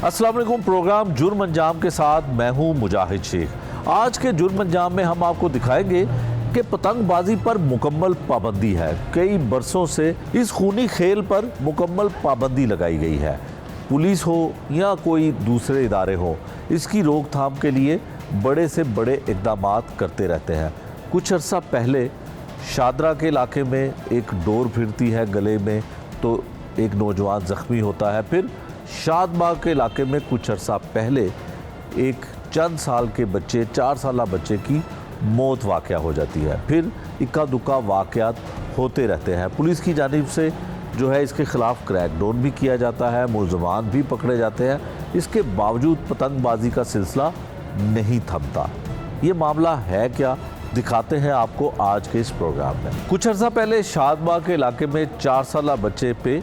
अस्सलाम वालेकुम। प्रोग्राम जुर्म अंजाम के साथ मैं हूं मुजाहिद शेख। आज के जुर्म अंजाम में हम आपको दिखाएंगे कि पतंगबाजी पर मुकम्मल पाबंदी है। कई बरसों से इस खूनी खेल पर मुकम्मल पाबंदी लगाई गई है। पुलिस हो या कोई दूसरे इदारे हो, इसकी रोकथाम के लिए बड़े से बड़े इक़दाम करते रहते हैं। कुछ अर्सा पहले शादरा के इलाके में एक डोर फिरती है गले में तो एक नौजवान ज़ख्मी होता है। फिर शादबाग के इलाके में कुछ अर्सा पहले एक चंद साल के बच्चे 4 साला बच्चे की मौत वाक़या हो जाती है। फिर इक्का दुक्का वाक़यात होते रहते हैं। पुलिस की जानिब से जो है इसके ख़िलाफ़ क्रैकडाउन भी किया जाता है, मुलज़मान भी पकड़े जाते हैं। इसके बावजूद पतंगबाजी का सिलसिला नहीं थमता। ये मामला है क्या, दिखाते हैं आपको आज के इस प्रोग्राम में। कुछ अर्सा पहले शादबाग के इलाके में 4 साला बच्चे पे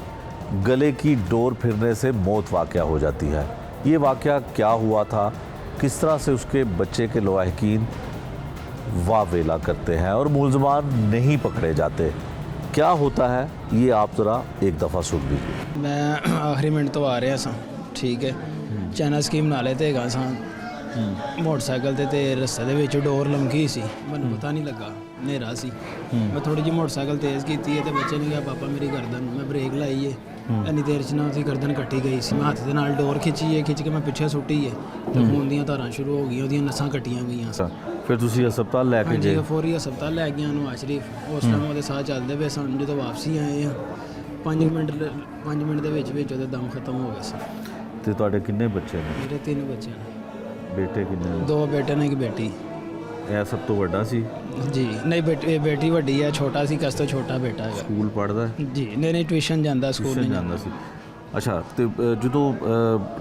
गले की डोर फिरने से मौत वाक़या हो जाती है। ये वाक़या क्या हुआ था, किस तरह से उसके बच्चे के लवाहिकीन वावेला करते हैं और मुलज़मान नहीं पकड़े जाते, क्या होता है ये आप ज़रा एक दफ़ा सुन लीजिए। मैं आखिरी मिनट तो आ रहा सा, ठीक है, चाइना स्कीम नाले ते गा सा मोटरसाइकिल ते रस्ते दे विच डोर लमकी सी, मैनूं पता नहीं लगा, हनेरा सी। मैं थोड़ी जी मोटरसाइकिल तेज़ की ते बच्चे ने कहा पापा मेरी गर्दन, मैं ब्रेक लाई है, इन्नी देर च ना उसकी गर्दन कट्टी गई सी। मैं हत्थ दे नाल डोर खिंची खिंच के मैं पिछे सुट्टी है तो खून दियां धारां शुरू हो गई, ਉਹਦੀਆਂ ਨਸਾਂ ਕੱਟੀਆਂ ਗਈਆਂ। फिर ਤੁਸੀਂ ਹਸਪਤਾਲ ਲੈ ਕੇ ਗਏ? ਫੌਰੀ ਹਸਪਤਾਲ ਲੈ ਗਿਆ ਨਵਾਜ਼ ਸ਼ਰੀਫ। ਉਸ ਟਾਈਮ ਉਹਦੇ ਸਾਹ ਚੱਲਦੇ ਪਏ ਸਨ। ਜਦੋਂ ਵਾਪਸੀ ਆਏ ਆ 5 ਮਿੰਟ ਦੇ ਵਿੱਚ ਉਹਦੇ ਦਮ ਖਤਮ ਹੋ ਗਿਆ ਸੀ। ਤੇ ਤੁਹਾਡੇ ਕਿੰਨੇ ਬੱਚੇ ਨੇ? ਮੇਰੇ 3 ਬੱਚੇ ਨੇ। ਬੇਟੇ ਕਿੰਨੇ ਨੇ? 2 ਬੇਟੇ ਨੇ, 1 ਬੇਟੀ। ਇਹ ਸਭ ਤੋਂ ਵੱਡਾ ਸੀ? ਜੀ ਨਹੀਂ, ਬੇਟੀ ਵੱਡੀ ਹੈ, ਛੋਟਾ ਸੀ, ਕਸ ਤੋਂ ਛੋਟਾ ਬੇਟਾ ਹੈਗਾ। ਸਕੂਲ ਪੜ੍ਹਦਾ? ਜੀ ਨਹੀਂ, ਟਿਊਸ਼ਨ ਜਾਂਦਾ, ਸਕੂਲ ਨਹੀਂ ਜਾਂਦਾ ਸੀ। ਅੱਛਾ, ਤੇ ਜਦੋਂ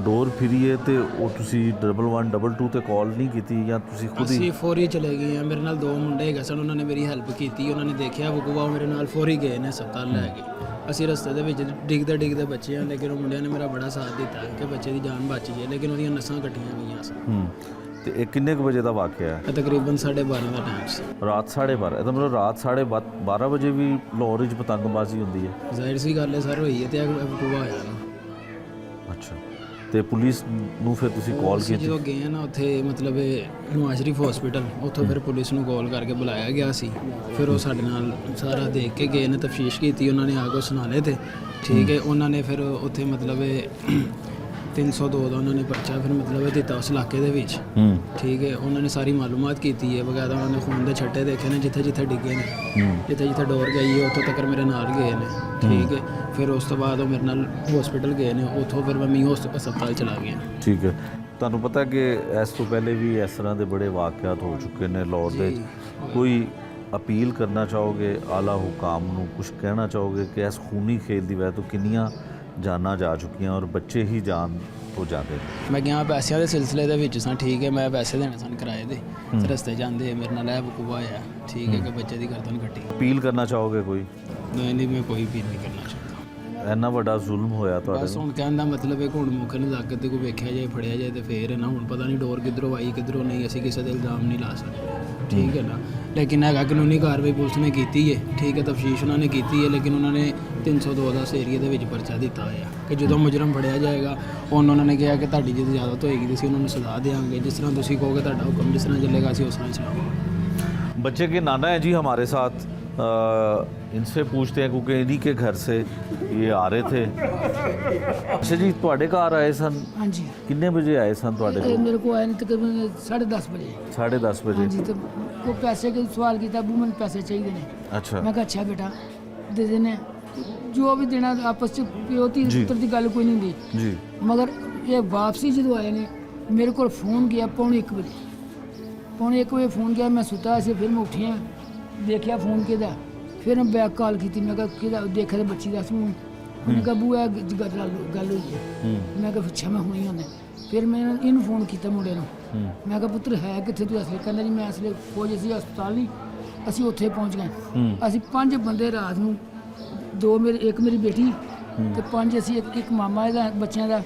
ਡੋਰ ਫਿਰੀ ਹੈ ਤੇ ਉਹ ਤੁਸੀਂ 1122 ਤੇ ਕਾਲ ਨਹੀਂ ਕੀਤੀ ਜਾਂ ਤੁਸੀਂ ਖੁਦ ਹੀ? ਅਸੀਂ ਫੌਰੀ ਚਲੇ ਗਏ ਆ। ਮੇਰੇ ਨਾਲ 2 ਮੁੰਡੇ ਹੈਗੇ ਸਨ, ਉਹਨਾਂ ਨੇ ਮੇਰੀ ਹੈਲਪ ਕੀਤੀ। ਉਹਨਾਂ ਨੇ ਦੇਖਿਆ ਵਕੂਆ, ਮੇਰੇ ਨਾਲ ਫੌਰੀ ਗਏ ਨੇ ਹਸਪਤਾਲ ਲੈ ਕੇ। ਅਸੀਂ ਰਸਤੇ ਦੇ ਵਿੱਚ ਡਿੱਗਦੇ ਬੱਚੇ ਆ, ਲੇਕਿਨ ਉਹ ਮੁੰਡਿਆਂ ਨੇ ਮੇਰਾ ਬੜਾ ਸਾਥ ਦਿੱਤਾ ਕਿ ਬੱਚੇ ਦੀ ਜਾਨ ਬਚ ਗਈ, ਲੇਕਿਨ ਉਹਦੀਆਂ ਨਸਾਂ ਕੱਟੀਆਂ ਗਈਆਂ ਸਨ। ਤੇ ਇਹ ਕਿੰਨੇ ਕੁ ਵਜੇ ਦਾ ਵਾਕਿਆ ਹੈ? ਤਕਰੀਬਨ 12:30 ਦਾ ਟਾਈਮ ਸੀ। ਰਾਤ 12:30? ਇਹਦਾ ਮਤਲਬ ਰਾਤ 12:30 ਵਜੇ ਵੀ ਲਾਹੌਰ ਵਿੱਚ ਪਤੰਗਬਾਜ਼ੀ ਹੁੰਦੀ ਹੈ? ਜ਼ਾਹਿਰ ਸੀ ਗੱਲ ਹੈ ਸਰ, ਹੋਈ ਹੈ ਤੇ ਵਕੂਆ ਹੋਇਆ ਨਾ। ਅੱਛਾ, ਤੇ ਪੁਲਿਸ ਨੂੰ ਫਿਰ ਤੁਸੀਂ ਕਾਲ ਕੀਤੀ? ਜਦੋਂ ਗਏ ਨਾ ਉੱਥੇ ਮਤਲਬ ਨਵਾਜ਼ ਸ਼ਰੀਫ ਹਸਪੀਟਲ, ਉੱਥੋਂ ਫਿਰ ਪੁਲਿਸ ਨੂੰ ਕਾਲ ਕਰਕੇ ਬੁਲਾਇਆ ਗਿਆ ਸੀ। ਫਿਰ ਉਹ ਸਾਡੇ ਨਾਲ ਸਾਰਾ ਦੇਖ ਕੇ ਗਏ ਨੇ, ਤਫਤੀਸ਼ ਕੀਤੀ ਉਹਨਾਂ ਨੇ, ਆ ਕੇ ਸੁਣਾ ਲਏ ਤੇ ਠੀਕ ਹੈ। ਉਹਨਾਂ ਨੇ ਫਿਰ ਉੱਥੇ ਮਤਲਬ 302 ਦਾ ਉਹਨਾਂ ਨੇ ਪਰਚਾ ਫਿਰ ਮਤਲਬ ਦਿੱਤਾ ਉਸ ਇਲਾਕੇ ਦੇ ਵਿੱਚ, ਠੀਕ ਹੈ। ਉਹਨਾਂ ਨੇ ਸਾਰੀ ਮਾਲੂਮਾਤ ਕੀਤੀ ਹੈ ਵਗੈਰਾ। ਉਹਨਾਂ ਨੇ ਖੂਨ ਦੇ ਛੱਟੇ ਦੇਖੇ ਨੇ ਜਿੱਥੇ ਜਿੱਥੇ ਡਿੱਗੇ ਨੇ, ਜਿੱਥੇ ਡੋਰ ਗਈ ਹੈ ਉੱਥੋਂ ਤੱਕ ਮੇਰੇ ਨਾਲ ਗਏ ਨੇ, ਠੀਕ ਹੈ। ਫਿਰ ਉਸ ਤੋਂ ਬਾਅਦ ਉਹ ਮੇਰੇ ਨਾਲ ਹਸਪੀਟਲ ਗਏ ਨੇ, ਉੱਥੋਂ ਫਿਰ ਮੈਂ ਹਸਪਤਾਲ ਚਲਾ ਗਿਆ। ਠੀਕ ਹੈ। ਤੁਹਾਨੂੰ ਪਤਾ ਕਿ ਇਸ ਤੋਂ ਪਹਿਲੇ ਵੀ ਇਸ ਤਰ੍ਹਾਂ ਦੇ ਬੜੇ ਵਾਕਿਆਤ ਹੋ ਚੁੱਕੇ ਨੇ ਲਾਹੌਰ ਦੇ। ਕੋਈ ਅਪੀਲ ਕਰਨਾ ਚਾਹੋਗੇ ਆਲਾ ਹੁਕਾਮ ਨੂੰ, ਕੁਝ ਕਹਿਣਾ ਚਾਹੋਗੇ ਕਿ ਇਸ ਖੂਨੀ ਖੇਲ ਦੀ ਵਜ੍ਹਾ ਤੋਂ ਕਿੰਨੀਆਂ ਜਾਨਾਂ ਜਾ ਚੁੱਕੀਆਂ ਔਰ ਬੱਚੇ ਹੀ ਜਾਨ ਹੋ ਜਾਂਦੇ ਨੇ? ਮੈਂ ਗਿਆ ਪੈਸਿਆਂ ਦੇ ਸਿਲਸਿਲੇ ਦੇ ਵਿੱਚ ਸਾਂ, ਠੀਕ ਹੈ। ਮੈਂ ਪੈਸੇ ਦੇਣੇ ਸਨ ਕਿਰਾਏ ਦੇ, ਰਸਤੇ ਜਾਂਦੇ ਮੇਰੇ ਨਾਲ ਇਹ ਵਕੂਆ ਹੋਇਆ, ਠੀਕ ਹੈ, ਕਿ ਬੱਚੇ ਦੀ ਗਰਦਨ ਕੱਟੀ। ਅਪੀਲ ਕਰਨਾ ਚਾਹੋਗੇ ਕੋਈ? ਨਹੀਂ, ਮੈਂ ਕੋਈ ਅਪੀਲ ਨਹੀਂ ਕਰਨਾ ਚਾਹੁੰਦਾ। ਇੰਨਾ ਵੱਡਾ ਜ਼ੁਲਮ ਹੋਇਆ ਤੁਹਾਡੇ ਬਸ ਹੁਣ ਕਹਿਣ ਦਾ ਮਤਲਬ ਹੈ ਕਿ ਹੁਣ ਮੌਕੇ ਨੂੰ ਲੱਗ ਤੇ ਕੋਈ ਵੇਖਿਆ ਜਾਏ, ਫੜਿਆ ਜਾਏ ਤੇ ਫੇਰ ਹੈ ਨਾ। ਹੁਣ ਪਤਾ ਨਹੀਂ ਡੋਰ ਕਿੱਧਰੋਂ ਆਈ ਕਿੱਧਰੋਂ ਨਹੀਂ, ਅਸੀਂ ਕਿਸੇ ਦੇ ਇਲਜ਼ਾਮ ਨਹੀਂ ਲਾ ਸਕਦੇ, ਠੀਕ ਹੈ ਨਾ। ਲੇਕਿਨ ਹੈਗਾ ਕਾਨੂੰਨੀ ਕਾਰਵਾਈ ਪੁਲਿਸ ਨੇ ਕੀਤੀ ਹੈ, ਠੀਕ ਹੈ, ਤਫਤੀਸ਼ ਉਹਨਾਂ ਨੇ ਕੀਤੀ ਹੈ। ਲੇਕਿਨ ਉਹਨਾਂ ਨੇ 302 ਦਾ ਏਰੀਆ ਦੇ ਵਿੱਚ ਪਰਚਾ ਦਿੱਤਾ ਹੋਇਆ ਕਿ ਜਦੋਂ ਮੁਜਰਮ ਫੜਿਆ ਜਾਏਗਾ ਉਹਨਾਂ ਨੇ ਕਿਹਾ ਕਿ ਤੁਹਾਡੀ ਜਦੋਂ ਇਜਾਜ਼ਤ ਹੋਏਗੀ ਅਸੀਂ ਉਹਨਾਂ ਨੂੰ ਸਜ਼ਾ ਦੇਵਾਂਗੇ, ਜਿਸ ਤਰ੍ਹਾਂ ਤੁਸੀਂ ਕਹੋਗੇ ਤੁਹਾਡਾ ਹੁਕਮ ਜਿਸ ਤਰ੍ਹਾਂ ਚੱਲੇਗਾ ਅਸੀਂ ਉਸ ਤਰ੍ਹਾਂ ਚਲਾਵਾਂਗੇ। बच्चे के नाना है जी हमारे साथ, इनसे पूछते हैं क्योंकि इन्हीं के घर से ये आ रहे थे। अच्छा जी, ਤੁਹਾਡੇ ਘਰ ਆਏ ਸਨ? ਹਾਂਜੀ। ਕਿੰਨੇ ਵਜੇ ਆਏ ਸਨ ਤੁਹਾਡੇ ਕੋਲ? मेरे को आए तकरीबन 10:30 बजे। 10:30 हाँ ਵਜੇ? जी, तो वो पैसे के सवाल किया, अबू मैंने पैसे चाहिए ने। अच्छा। मैं कहा अच्छा बेटा दे देने, जो भी देना आपस में प्यो धी पुत्र की गल कोई नहीं हुंदी जी। मगर ये वापसी जो आए ने मेरे को फ़ोन किया 1:45 बजे। 1:45 बजे फ़ोन किया, मैं सुता से फिर मैं उठिया देखिया फ़ोन किहदा, फिर मैं बैक कॉल की, मैं कहा किहदा, देखा तो बच्ची दस मूँह। उन्हें कहा बूआ गल हुई है। मैं कहा अच्छा मैं हुई होने। फिर मैं इन्हूं फ़ोन किया मुंडे नूं, मैं कहा पुत्र है कित्थे तू असले? कहंदा जी मैं असले फौज असी हस्पताल नहीं, असी उत्थे पहुँच गए। असी 5 बंदे रात नूं, 2 एक मेरी बेटी ते 5 असी एक मामा दा बच्चों का,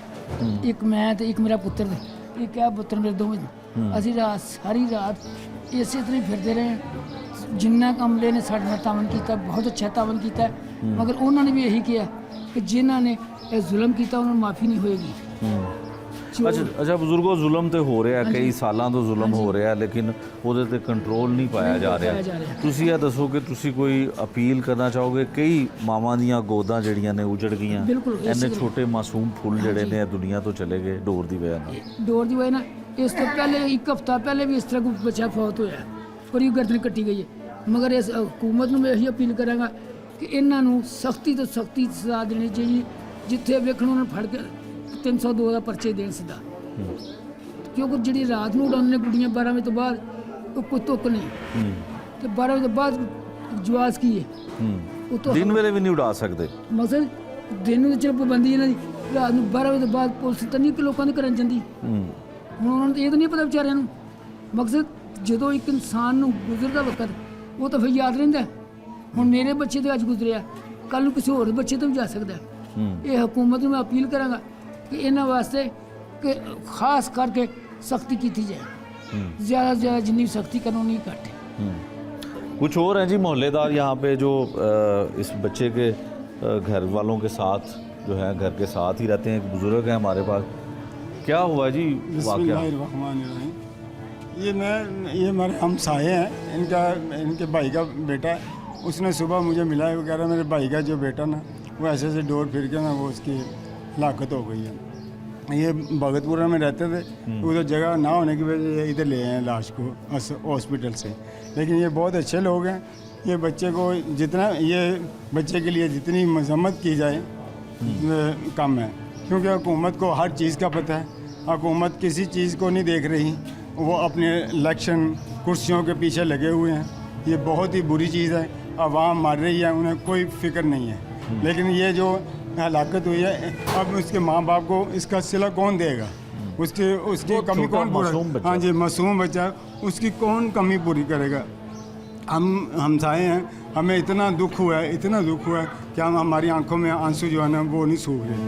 एक मैं ते एक मेरा पुत्र, एक है पुत्र मेरे दोवें। असी रात सारी रात इस तरह ही फिरते रहे। जिन्ना अमले ने साडे नाल तावन किया, बहुत अच्छा तावन किया, मगर उन्होंने भी यही किया कि जिन्होंने जुल्म किया उन्होंने माफ़ी नहीं होएगी। ਅੱਛਾ ਬਜ਼ੁਰਗੋ ਜ਼ੁਲਮ ਤੇ ਹੋ ਰਿਹਾ, ਕਈ ਸਾਲਾਂ ਤੋਂ ਜ਼ੁਲਮ ਹੋ ਰਿਹਾ, ਲੇਕਿਨ ਉਹਦੇ ਤੇ ਕੰਟਰੋਲ ਨਹੀਂ ਪਾਇਆ ਜਾ ਪਾਇਆ ਜਾ ਰਿਹਾ। ਰਿਹਾ। ਤੁਸੀਂ ਇਹ ਦੱਸੋ ਕਿ ਤੁਸੀਂ ਕੋਈ ਅਪੀਲ ਕਰਨਾ ਚਾਹੋਗੇ? ਕਈ ਮਾਵਾਂ ਦੀਆਂ ਗੋਦਾਂ ਜਿਹੜੀਆਂ ਨੇ ਉਜੜ ਗਈਆਂ, ਬਿਲਕੁਲ, ਇਸੇ ਇੰਨੇ ਲਈ। ਛੋਟੇ ਮਾਸੂਮ ਫੁੱਲ ਜਿਹੜੇ ਨੇ ਇਹ ਦੁਨੀਆ ਤੋਂ ਚਲੇ ਗਏ ਡੋਰ ਦੀ ਵਜ੍ਹਾ ਨਾਲ। ਡੋਰ ਦੀ ਵਜ੍ਹਾ ਨਾਲ ਇਸ ਤੋਂ ਪਹਿਲੇ ਇੱਕ ਹਫ਼ਤਾ ਪਹਿਲੇ ਵੀ ਇਸ ਤਰ੍ਹਾਂ ਕੋਈ ਬੱਚਾ ਫੌਤ ਹੋਇਆ, ਉਹਦੀ ਗਰਦਨ ਕੱਟੀ ਗਈ ਹੈ। ਮਗਰ ਇਸ ਹਕੂਮਤ ਨੂੰ ਮੈਂ ਇਹੀ ਅਪੀਲ ਕਰਾਂਗਾ ਕਿ ਇਹਨਾਂ ਨੂੰ ਸਖਤੀ ਤੋਂ ਸਖਤੀ ਸਜ਼ਾ ਦੇਣੀ ਚਾਹੀਦੀ, ਜਿੱਥੇ ਵੇਖਣ ਉਹਨਾਂ ਨੂੰ ਫੜ ਕੇ 302 ਦਾ ਪਰਚੇ ਦੇਣ ਸਿੱਧਾ। ਕਿਉਂਕਿ ਜਿਹੜੀ ਰਾਤ ਨੂੰ ਉਡਾਉਂਦੇ ਨੇ ਗੁੱਡੀਆਂ 12 ਵਜੇ ਤੋਂ ਬਾਅਦ, ਉਹ ਕੋਈ ਤੁੱਕ ਨਹੀਂ, ਤੇ 12 ਵਜੇ ਤੋਂ ਬਾਅਦ ਜਵਾਜ਼ ਕੀ ਹੈ ਉਹ ਤੋਂ ਦਿਨ ਵੇਲੇ ਵੀ ਨਹੀਂ ਉਡਾ ਸਕਦੇ। ਮਕਸਦ ਦਿਨ ਨੂੰ ਚਲ ਪਾਬੰਦੀ ਇਹਨਾਂ ਦੀ, ਰਾਤ ਨੂੰ 12 ਵਜੇ ਤੋਂ ਬਾਅਦ ਪੁਲਿਸ ਤਾਂ ਨਹੀਂ ਕਿ ਲੋਕਾਂ ਦੇ ਘਰਾਂ ਜਾਂਦੀ। ਹੁਣ ਉਹਨਾਂ ਨੂੰ ਇਹ ਤਾਂ ਨਹੀਂ ਪਤਾ ਵਿਚਾਰਿਆਂ ਨੂੰ। ਮਕਸਦ ਜਦੋਂ ਇੱਕ ਇਨਸਾਨ ਨੂੰ ਗੁਜ਼ਰਦਾ ਵਕਤ ਉਹ ਤਾਂ ਫਿਰ ਯਾਦ ਰਹਿੰਦਾ। ਹੁਣ ਮੇਰੇ ਬੱਚੇ ਤੇ ਅੱਜ ਗੁਜ਼ਰਿਆ, ਕੱਲ ਨੂੰ ਕਿਸੇ ਹੋਰ ਬੱਚੇ ਤੋਂ ਵੀ ਜਾ ਸਕਦਾ। ਇਹ ਹਕੂਮਤ ਨੂੰ ਮੈਂ ਅਪੀਲ ਕਰਾਂਗਾ ਕਿ ਇਹਨਾਂ ਵਾਸਤੇ ਕਿ ਖਾਸ ਕਰਕੇ सख्ती की जाए, ज़्यादा से ज़्यादा जितनी सख्ती कानूनी घट है। कुछ और हैं जी मोहल्लेदार यहाँ पे जो इस बच्चे के घर वालों के साथ जो है घर के साथ ही रहते हैं। एक बुज़ुर्ग हैं हमारे पास, क्या हुआ जी वाक़या? ये हमारे हमसाए हैं, इनके भाई का बेटा है। उसने सुबह मुझे मिला है, वो कह रहा है मेरे भाई का जो बेटा ना वो ऐसे ऐसे डोर फिर के ना वो उसकी हलाकत हो गई है। ये भगतपुरा में रहते थे, उधर जगह ना होने की वजह से इधर ले आए लाश को हॉस्पिटल से। लेकिन ये बहुत अच्छे लोग हैं। ये बच्चे को जितना ये बच्चे के लिए जितनी मजम्मत की जाए कम है, क्योंकि हुकूमत को हर चीज़ का पता है। हुकूमत किसी चीज़ को नहीं देख रही, वो अपने इलेक्शन कुर्सियों के पीछे लगे हुए हैं। ये बहुत ही बुरी चीज़ है। आवाम मर रही है, उन्हें कोई फिक्र नहीं है। लेकिन ये जो हलाकत हुई है, अब उसके माँ बाप को इसका सिला कौन देगा? उसकी कमी कौन पूरा? हाँ जी, मासूम बच्चा, उसकी कौन कमी पूरी करेगा? हम हमसाए हैं, हमें इतना दुख हुआ है, इतना दुख हुआ है कि हमारी आंखों में आंसू जो है ना वो नहीं सूख रहे।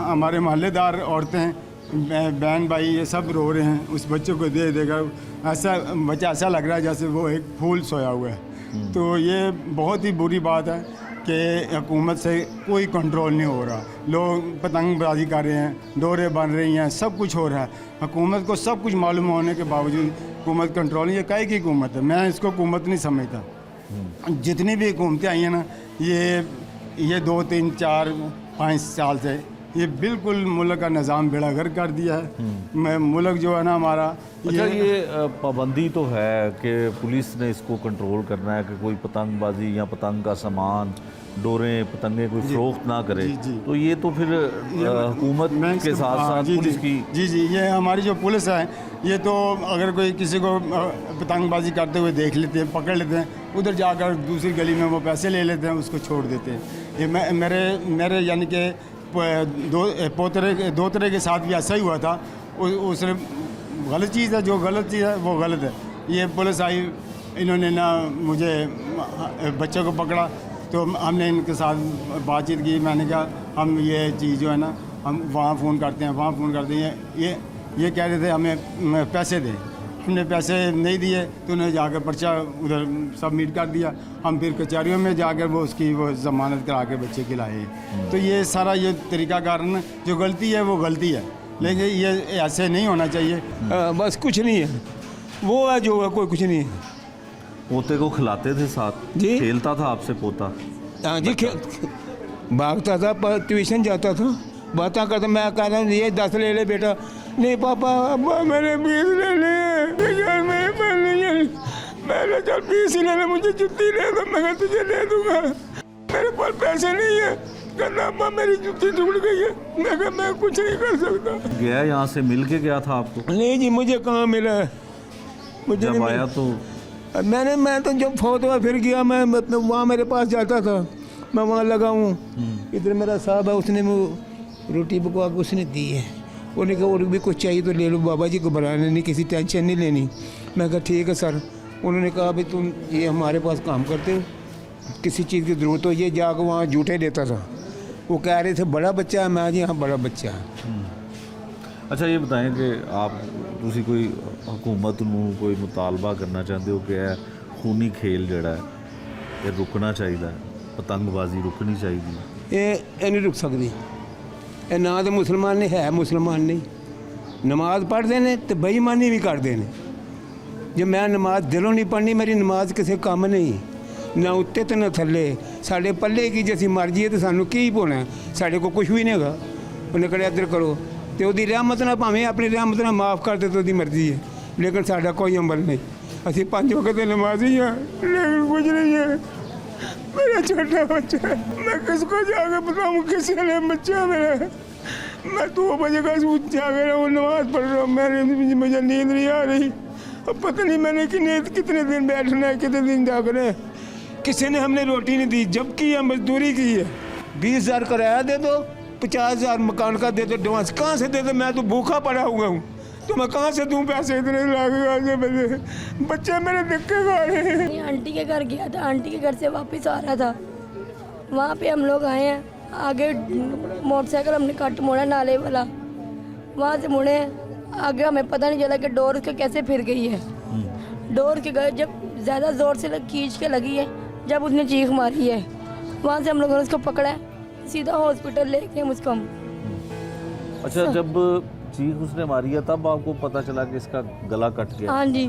हमारे मोहल्लेदार औरतें, बहन भाई ये सब रो रहे हैं। उस बच्चे को दे देगा, ऐसा बच्चा ऐसा लग रहा है जैसे वो एक फूल सोया हुआ है। तो ये बहुत ही बुरी बात है कि हुकूमत से कोई कंट्रोल नहीं हो रहा। लोग पतंगबाजी कर रहे हैं, डोरे बन रही हैं, सब कुछ हो रहा है। हुकूमत को सब कुछ मालूम होने के बावजूद हुकूमत कंट्रोल नहीं। ये काहे की हुकूमत है? मैं इसको हुकूमत नहीं समझता। जितनी भी हुकूमतें आई हैं ना, ये 2, 3, 4, 5 साल से ये बिल्कुल मुल्क का निज़ाम बेड़ागर कर दिया है। मुल्क जो है ना हमारा, अच्छा ये पाबंदी तो है कि पुलिस ने इसको कंट्रोल करना है कि कोई पतंगबाजी या पतंग का सामान, डोरें, पतंगे कोई फरोख्त ना करे। तो ये तो फिर हुकूमत के साथ साथ पुलिस की जी ये हमारी जो पुलिस है, ये तो अगर कोई किसी को पतंगबाजी करते हुए देख लेते हैं, पकड़ लेते हैं, उधर जाकर दूसरी गली में वो पैसे ले लेते हैं, उसको छोड़ देते हैं। ये मेरे यानी कि दो तरह के साथ भी ऐसा ही हुआ था। उसने गलत चीज़ है, जो गलत चीज़ है वो गलत है। ये पुलिस आई, इन्होंने ना मुझे बच्चे को पकड़ा, तो हमने इनके साथ बातचीत की। मैंने कहा हम ये चीज़ जो है ना हम वहाँ फ़ोन करते हैं, वहाँ फ़ोन करते हैं। ये कह रहे थे हमें पैसे दें। हमने पैसे नहीं दिए तो उन्हें जाकर पर्चा उधर सबमिट कर दिया। हम फिर कचहरियों में जाकर वो ज़मानत करा के बच्चे के लाए। तो ये सारा ये तरीका कारण जो गलती है वो गलती है, लेकिन ये ऐसे नहीं होना चाहिए। बस कुछ नहीं है, वो है जो है, कोई कुछ नहीं है। पोते को खिलाते थे साथ जी? खेलता था आपसे पोता? हाँ जी, भागता था, पर ट्यूशन जाता था, बातें करता। मैं कहता हूँ ये 10 ले ले बेटा। नहीं पापा, अब्बा मैंने 20 ले लिए यार, मैंने चल 20 ले ले, मुझे जुत्ती ले दो। मैं तुझे ले दूंगा, मेरे पास पैसे नहीं है। कहना अब्बा मेरी जुत्ती टूट गई है। मैं कहा मैं कुछ नहीं कर सकता। गया यहाँ से मिल के गया था आपको? नहीं जी, मुझे कहाँ मिला है, मुझे जब आया तो मैं तो जब फोत हुआ फिर गया। मैं वहाँ मेरे पास जाता था, मैं वहाँ लगा हूँ। इधर मेरा साहब है, उसने वो रोटी पकवा के उसने दी है। उन्होंने कहा और भी कुछ चाहिए तो ले लो, बाबा जी को बनाने नहीं, किसी टेंशन नहीं लेनी। मैं कहा ठीक है सर। उन्होंने कहा भाई तुम ये हमारे पास काम करते हो, किसी चीज़ की ज़रूरत हो। ये जाकर वहाँ जूठे देता था। वो कह रहे थे बड़ा बच्चा है, मैं जी हाँ बड़ा बच्चा है। अच्छा ये बताएं कि आप तुसी कोई हुकूमत ਨੂੰ ਕੋਈ ਮੁਤਾਲਬਾ ਕਰਨਾ ਚਾਹੁੰਦੇ ਹੋ ਕਿ ਇਹ ਖੂਨੀ ਖੇਲ ਜਿਹੜਾ ਹੈ ਇਹ ਰੁਕਣਾ ਚਾਹੀਦਾ ਹੈ, ਪਤੰਗਬਾਜ਼ੀ ਰੁਕਣੀ ਚਾਹੀਦੀ ਹੈ? ਇਹ ਨਹੀਂ ਰੁਕ ਸਕਦੀ। ਇਹ ਨਾ ਤਾਂ ਮੁਸਲਮਾਨ ਨੇ ਹੈ ਮੁਸਲਮਾਨ ਨਹੀਂ ਨਮਾਜ਼ ਪੜ੍ਹਦੇ ਨੇ ਤੇ ਬੇਈਮਾਨੀ ਵੀ ਕਰਦੇ ਨੇ ਜੇ ਮੈਂ ਨਮਾਜ਼ ਦਿਲੋਂ ਨਹੀਂ ਪੜ੍ਹਨੀ ਮੇਰੀ ਨਮਾਜ਼ ਕਿਸੇ ਕੰਮ ਨਹੀਂ ਨਾ ਉੱਤੇ ਤੇ ਨਾ ਥੱਲੇ ਸਾਡੇ ਪੱਲੇ ਕੀ ਜੇ ਅਸੀਂ ਮਰ ਜਾਈਏ ਤੇ ਸਾਨੂੰ ਕੀ ਹੋਣਾ ਸਾਡੇ ਕੋਲ ਕੁਝ ਵੀ ਨਹੀਂ ਹੈਗਾ ਉਹਨੇ ਕਿਹਾ ਇੱਧਰ ਕਰੋ ਤੇ ਉਹਦੀ ਰਹਿਮਤ ਨਾਲ ਭਾਵੇਂ ਆਪਣੀ ਰਹਿਮਤ ਨਾਲ ਮਾਫ ਕਰ ਦੇ ਤੇ ਉਹਦੀ ਮਰਜ਼ੀ ਹੈ ਲੇਕਿਨ ਸਾਡਾ ਕੋਈ ਅਮਲ ਨਹੀਂ ਅਸੀਂ 5 ਵਕਤ ਦੇ ਨਮਾਜ਼ੀ ਹਾਂ ਲੇਕਿਨ ਕੁਝ नहीं है मेरा छोटा बच्चा है मैं किसको जाके बताऊँ किसी ने बच्चा मेरा मैं 2 बजे का जाके रहा हूँ नमाज पढ़ रहा हूँ मुझे नींद नहीं आ रही अब पता नहीं मैंने कितने दिन बैठना है कितने दिन जागना है किसी ने हमने रोटी नहीं दी जबकि यह मजदूरी की है 20,000 किराया दे दो 50,000 मकान का दे दो एडवांस कहाँ से दे दो मैं तो भूखा पड़ा हुआ हूँ तो मैं कहाँ से दूँ पैसे इतने लागे बच्चे मेरे धक्के खा रहे हैं। आंटी के घर गया था आंटी के घर से वापस आ रहा था वहाँ पे हम लोग आए हैं आगे मोटरसाइकिल हमने कट मोड़ा नाले वाला वहाँ से मुड़े आगे हमें पता नहीं चला कि डोर उसके कैसे फिर गई है डोर के गए जब ज़्यादा ज़ोर से खींच के लगी है जब उसने चीख मारी है वहाँ से हम लोगों ने उसको पकड़ा सीधा हॉस्पिटल ले गए मुझको हम। अच्छा जब चीख उसने मारी है तब आपको पता चला कि इसका गला कट गया? हाँ जी।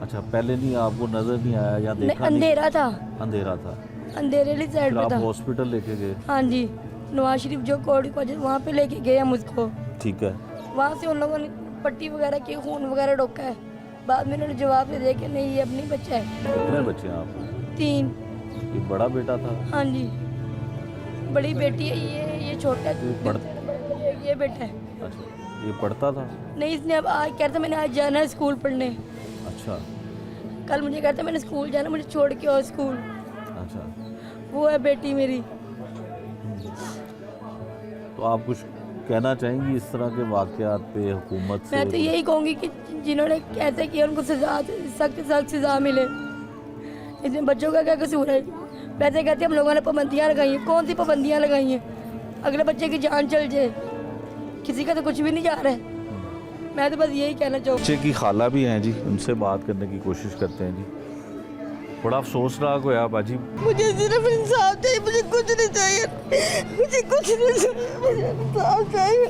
अच्छा पहले नहीं आपको नजर नहीं आया या देखा नहीं? अंधेरा था। अंधेरा था अंधेरे वाली साइड पे आप था। हॉस्पिटल लेके गए? हाँ जी नवाज शरीफ जो कोर्ट वहाँ पे लेके गए हम उसको। ठीक है। वहाँ से उन लोगों ने पट्टी वगैरह की खून वगैरह रोका है बाद में उन्होंने जवाब दे दिया कि नहीं ये अपनी बच्चा है। कितने बच्चे हैं आपको? 3। एक बड़ा बेटा था? हाँ जी बड़ी बेटी है ये छोटा ये बेटा है। अच्छा ये पढ़ता था? नहीं इसने अब आज कहता मैंने आज जाना है स्कूल पढ़ने। अच्छा कल मुझे कहता मैंने स्कूल जाना मुझे छोड़ के आओ स्कूल। अच्छा वो है बेटी मेरी। तो आप कुछ कहना चाहेंगी इस तरह के वाकयात पे हुकूमत से? मैं तो यही कहूँगी कि जिन्होंने ऐसे किया उनको सजा सख्त सजा मिले। इसमें बच्चों का क्या कसूर है? वैसे कहते हम लोगों ने पाबंदियाँ लगाई हैं कौन सी पाबंदियाँ लगाई हैं अगले बच्चे की जान चल जाए किसी का तो कुछ भी नहीं जा रहा है। मैं तो बस यही कहना चाहूँगी। बच्चे की खाला भी हैं जी उनसे बात करने की कोशिश करते हैं जी। बड़ा अफसोसनाक हुआ बाजी। मुझे सिर्फ इंसाफ चाहिए मुझे कुछ नहीं चाहिए मुझे कुछ नहीं चाहिए मुझे इंसाफ चाहिए।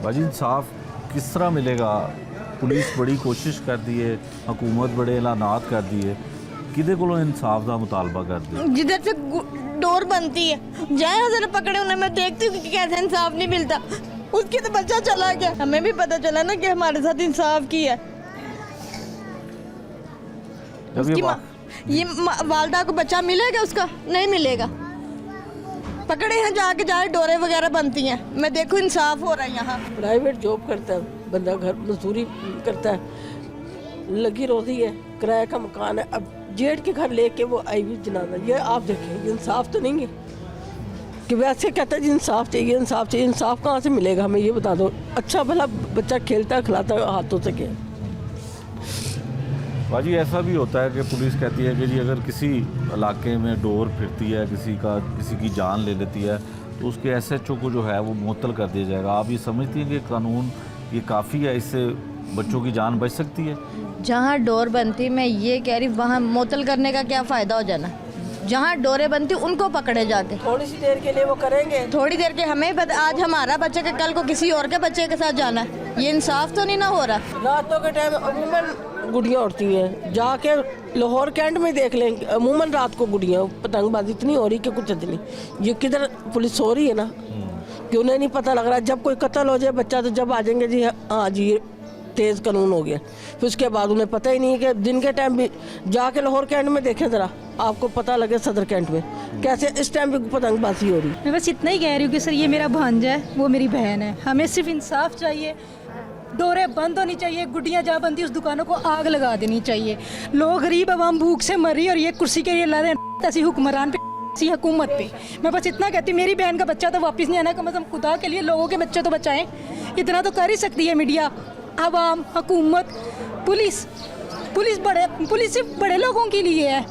बाजी इंसाफ किस तरह मिलेगा? पुलिस बड़ी कोशिश कर दी है हुकूमत बड़े ऐलानात कर दिए किदे को इंसाफ का मुतालबा कर दिया? जिधर से डोर बनती है जाए जरा पकड़े उन्हें मैं देखती हूँ कि कैसे इंसाफ नहीं मिलता उसकी तो बच्चा चला गया हमें भी पता चला ना कि हमारे साथ इंसाफ किया उसकी ये वालदा को बच्चा मिलेगा उसका नहीं मिलेगा पकड़े हैं जाके जाए डोरे वगैरह बनती हैं मैं देखूँ इंसाफ हो रहा है यहाँ। प्राइवेट जॉब करता है बंदा घर मजदूरी करता है लगी रोती है किराए का मकान है अब जेठ के घर लेके वो आई हुई जनाजा ये आप देखें इंसाफ तो नहीं है कि वैसे कहता है इंसाफ चाहिए इंसाफ कहाँ से मिलेगा हमें ये बता दो। अच्छा भला बच्चा खेलता खिलाता हाथों से क्या बाजी ऐसा भी होता है कि पुलिस कहती है कि जी अगर किसी इलाके में डोर फिरती है किसी की जान ले लेती है तो उसके एसएचओ को जो है वो मुअत्तल कर दिया जाएगा। आप ये समझती हैं कि कानून ये काफ़ी है इससे बच्चों की जान बच सकती है? जहाँ डोर बनती मैं ये कह रही वहाँ मुअत्तल करने का क्या फ़ायदा हो जाना जहाँ डोरे बनती उनको पकड़े जाते थोड़ी सी देर के लिए वो करेंगे थोड़ी देर के हमें पता आज हमारा बच्चा के कल को किसी और के बच्चे के साथ जाना है ये इंसाफ तो नहीं ना हो रहा। रातों के टाइम अमूमन गुड़ियाँ उड़ती हैं जाके लाहौर कैंट में देख लें अमूमन रात को गुड़ियाँ पतंगबाजी इतनी हो रही कि कुछ नहीं ये किधर पुलिस हो रही है ना कि उन्हें नहीं पता लग रहा जब कोई कत्ल हो जाए बच्चा तो जब आ जाएंगे जी हाँ जी तेज़ कानून हो गया फिर उसके बाद उन्हें पता ही नहीं है कि दिन के टाइम भी जाके लाहौर कैंट में देखें ज़रा आपको पता लगे सदर कैंट में कैसे इस टाइम भी पतंगबाजी हो रही है। मैं बस इतना ही कह रही हूँ कि सर ये मेरा भांजा है वो मेरी बहन है हमें सिर्फ इंसाफ चाहिए डोरे बंद होनी चाहिए गुड्डियाँ जहाँ बनती उस दुकानों को आग लगा देनी चाहिए लोग गरीब आवाम भूख से मर रही और ये कुर्सी के लिए ला रहे हैं ऐसी हुक्मरान पे ऐसी हुकूमत पे। मैं बस इतना कहती हूँ मेरी बहन का बच्चा तो वापस नहीं आना कम से कम खुदा के लिए लोगों के बच्चे तो बचाएं इतना तो कर ही सकती है मीडिया आवाम हुकूमत पुलिस सिर्फ बड़े लोगों के लिए है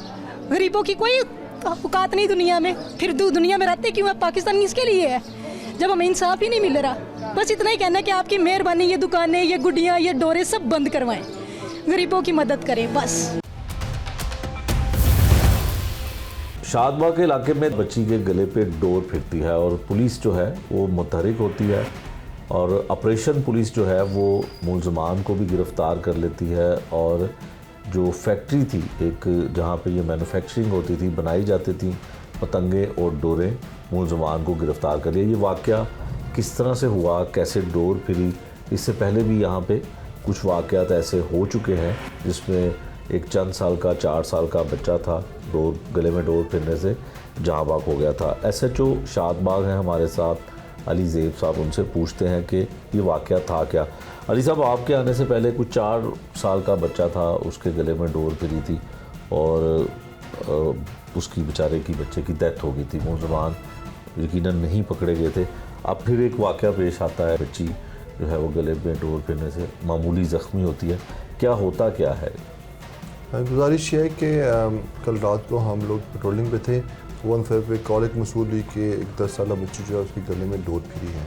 गरीबों की कोई औकात नहीं दुनिया में फिर दुनिया में रहते क्यों है पाकिस्तान इसके लिए है जब हमें इंसाफ ही नहीं मिल रहा। बस इतना ही कहना है कि आपकी मेहरबानी ये दुकानें ये गुड्डियाँ ये डोरे सब बंद करवाएं गरीबों की मदद करें बस। शादबाग के इलाके में बच्ची के गले पे डोर फिरती है और पुलिस जो है वो मुतहरिक होती है और ऑपरेशन पुलिस जो है वो मुलजमान को भी गिरफ़्तार कर लेती है और जो फैक्ट्री थी एक जहाँ पे ये मैन्युफैक्चरिंग होती थी, बनाई जाती थी पतंगे और डोरें, मुलजमान को गिरफ़्तार कर लिया। ये वाक़या किस तरह से हुआ, कैसे डोर फिरी, इससे पहले भी यहाँ पे कुछ वाक़यात ऐसे हो चुके हैं जिसमें एक चंद साल का 4 साल का बच्चा था, डोर गले में डोर फिरने से जहाँ बाग हो गया था। SHO शादबाग हैं हमारे साथ अली ज़ेब साहब, उनसे पूछते हैं कि ये वाक़या था क्या। अली साहब, आपके आने से पहले कुछ 4 साल का बच्चा था, उसके गले में डोर फिरी थी और उसकी बेचारे की बच्चे की डेथ हो गई थी। मुलजमान यकीनन नहीं पकड़े गए थे। अब फिर एक वाक़या पेश आता है, बच्ची जो है वो गले में डोर फिरने से मामूली ज़ख्मी होती है। क्या होता क्या है? गुजारिश ये है कि कल रात को हम लोग पेट्रोलिंग पे थे, 15 पे कॉल एक मसूल हुई कि एक 10 साल बच्ची जो है उसके गले में डोर फिरी है।